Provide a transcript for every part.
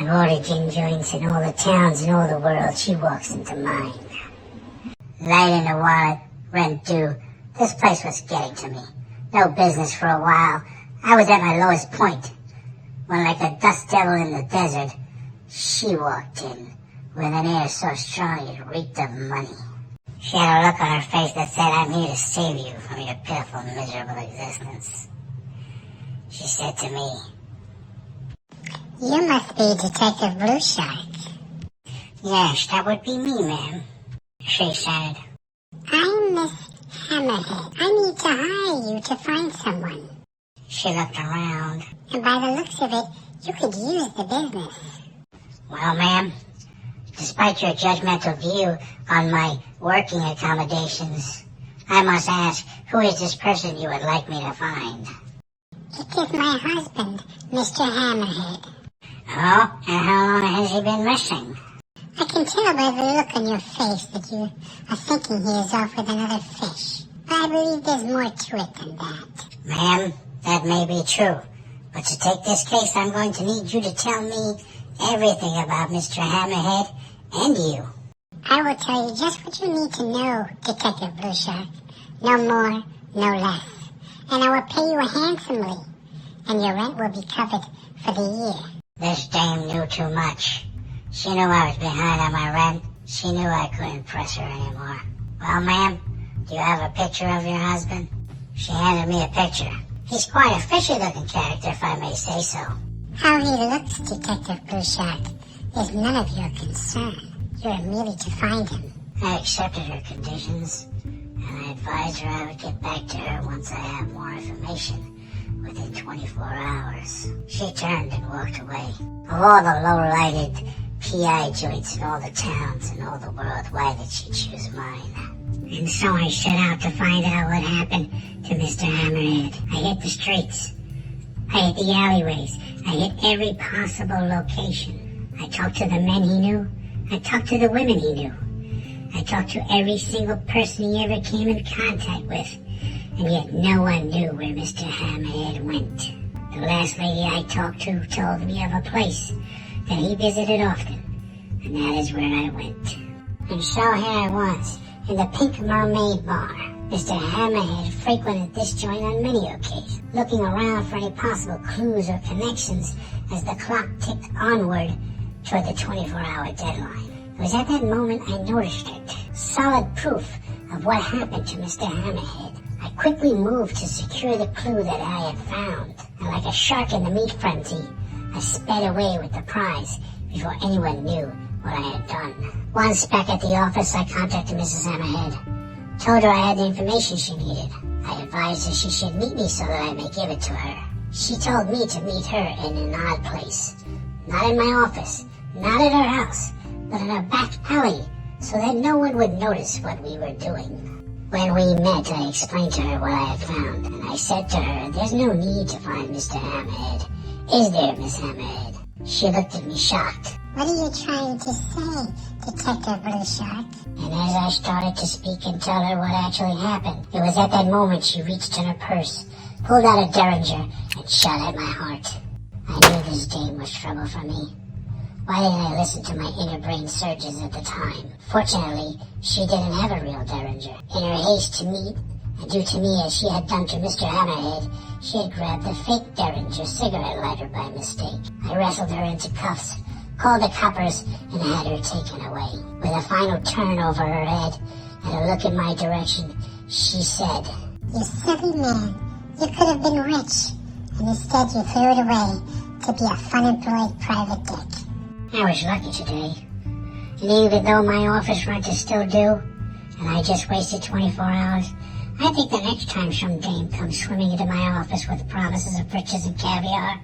And all the gin joints in all the towns in all the world, she walks into mine. Light in the wallet, rent due. This place was getting to me. No business for a while. I was at my lowest point. When, like a dust devil in the desert, she walked in with an air so strong it reeked of money. She had a look on her face that said, "I'm here to save you from your pitiful, miserable existence." She said to me, "You must be Detective BlueShark." "Yes, that would be me, ma'am," she said. "I'm Miss Hammerhead. I need to hire you to find someone. She looked around. And by the looks of it, you could use the business." "Well, ma'am, despite your judgmental view on my working accommodations, I must ask, who is this person you would like me to find?" "It is my husband, Mr. Hammerhead." "Oh, and how long has he been missing?" "I can tell by the look on your face that you are thinking he is off with another fish. But I believe there's more to it than that." "Ma'am, that may be true. But to take this case, I'm going to need you to tell me everything about Mr. Hammerhead and you." "I will tell you just what you need to know, Detective BlueShark. No more, no less. And I will pay you handsomely. And your rent will be covered for the year." This dame knew too much. She knew I was behind on my rent. She knew I couldn't press her anymore. "Well, ma'am, do you have a picture of your husband?" She handed me a picture. He's quite a fishy-looking character, if I may say so. "How he looks, Detective BlueShark, is none of your concern. You're merely to find him." I accepted her conditions, and I advised her I would get back to her once I have more information within 24 hours. She turned and walked away. Of all the low-lighted PI joints in all the towns in all the world, why did she choose mine? And so I set out to find out what happened to Mr. Hammerhead. I hit the streets. I hit the alleyways. I hit every possible location. I talked to the men he knew. I talked to the women he knew. I talked to every single person he ever came in contact with. And yet no one knew where Mr. Hammerhead went. The last lady I talked to told me of a place that he visited often. And that is where I went. And so here I was, in the Pink Mermaid Bar. Mr. Hammerhead frequented this joint on many occasions, looking around for any possible clues or connections as the clock ticked onward toward the 24-hour deadline. It was at that moment I noticed it. Solid proof of what happened to Mr. Hammerhead. I quickly moved to secure the clue that I had found, and like a shark in the meat frenzy, I sped away with the prize before anyone knew what I had done. Once back at the office, I contacted Mrs. Hammerhead. Told her I had the information she needed. I advised her she should meet me so that I may give it to her. She told me to meet her in an odd place. Not in my office, not at her house, but in a back alley, so that no one would notice what we were doing. When we met, I explained to her what I had found, and I said to her, "There's no need to find Mr. Hammerhead. Is there, Miss Hammerhead?" She looked at me shocked. "What are you trying to say, Detective BlueShark?" And as I started to speak and tell her what actually happened, it was at that moment she reached in her purse, pulled out a derringer, and shot at my heart. I knew this dame was trouble for me. Why didn't I listen to my inner brain surges at the time? Fortunately, she didn't have a real derringer. In her haste to meet and do to me as she had done to Mr. Hammerhead, she had grabbed the fake derringer cigarette lighter by mistake. I wrestled her into cuffs, called the coppers, and had her taken away. With a final turn over her head and a look in my direction, she said, "You silly man, you could have been rich, and instead you threw it away to be a fun-employed private dick." I was lucky today. And even though my office rent is still due, and I just wasted 24 hours, I think the next time some dame comes swimming into my office with promises of riches and caviar,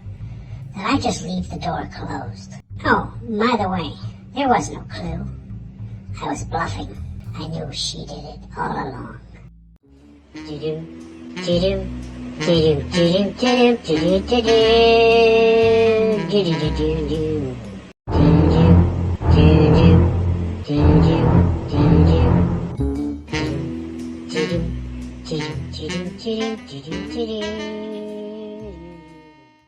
that I just leave the door closed. Oh, by the way, there was no clue. I was bluffing. I knew she did it all along. Do-do, do-do, do-do, do-do, do-do, do-do, do-do, do-do-do-do-do. Do-do, do-do, do-do, do-do, do-do, do-do, do-do.